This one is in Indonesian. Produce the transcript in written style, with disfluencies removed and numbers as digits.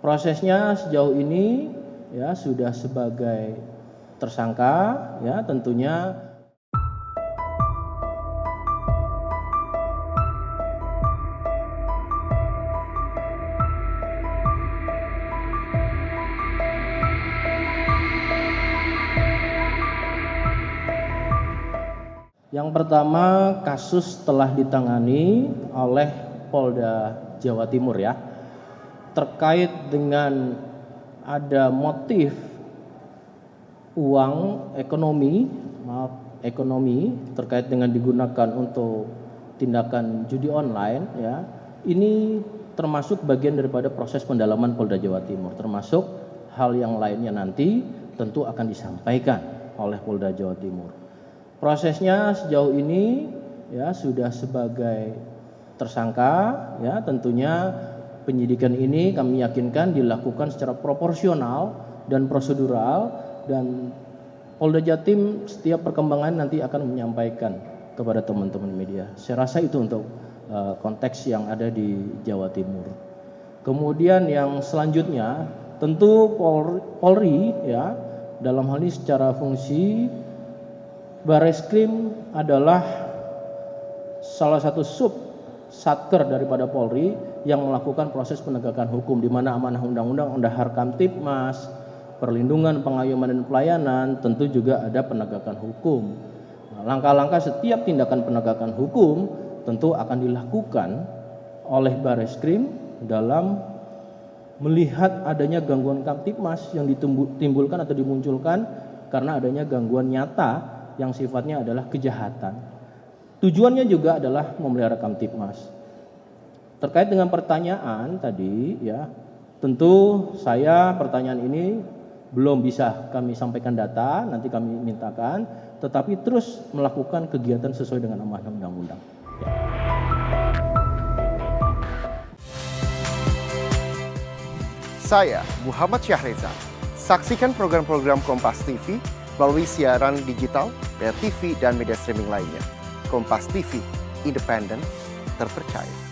Prosesnya sejauh ini ya sudah sebagai tersangka ya tentunya. Yang pertama, kasus telah ditangani oleh Polda Jawa Timur ya, terkait dengan ada motif uang ekonomi terkait dengan digunakan untuk tindakan judi online ya. Ini termasuk bagian daripada proses pendalaman Polda Jawa Timur, termasuk hal yang lainnya nanti tentu akan disampaikan oleh Polda Jawa Timur. Prosesnya sejauh ini ya sudah sebagai tersangka ya, tentunya penyidikan ini kami yakinkan dilakukan secara proporsional dan prosedural, dan Polda Jatim setiap perkembangan nanti akan menyampaikan kepada teman-teman media. Saya rasa itu untuk konteks yang ada di Jawa Timur. Kemudian yang selanjutnya tentu Polri ya, dalam hal ini secara fungsi Bareskrim adalah salah satu sub satker daripada Polri yang melakukan proses penegakan hukum, di mana amanah undang-undang, undang Harkamtibmas, perlindungan, pengayoman dan pelayanan, tentu juga ada penegakan hukum. Langkah-langkah setiap tindakan penegakan hukum tentu akan dilakukan oleh Bareskrim dalam melihat adanya gangguan Kamtibmas yang ditimbulkan atau dimunculkan karena adanya gangguan nyata yang sifatnya adalah kejahatan. Tujuannya juga adalah memelihara Kamtibmas. Terkait dengan pertanyaan tadi ya, tentu saya pertanyaan ini belum bisa kami sampaikan data, nanti kami mintakan, tetapi terus melakukan kegiatan sesuai dengan amanah undang-undang. Ya. Saya Muhammad Syahreza. Saksikan program-program Kompas TV melalui siaran digital, TV, dan media streaming lainnya. Kompas TV, independen, terpercaya.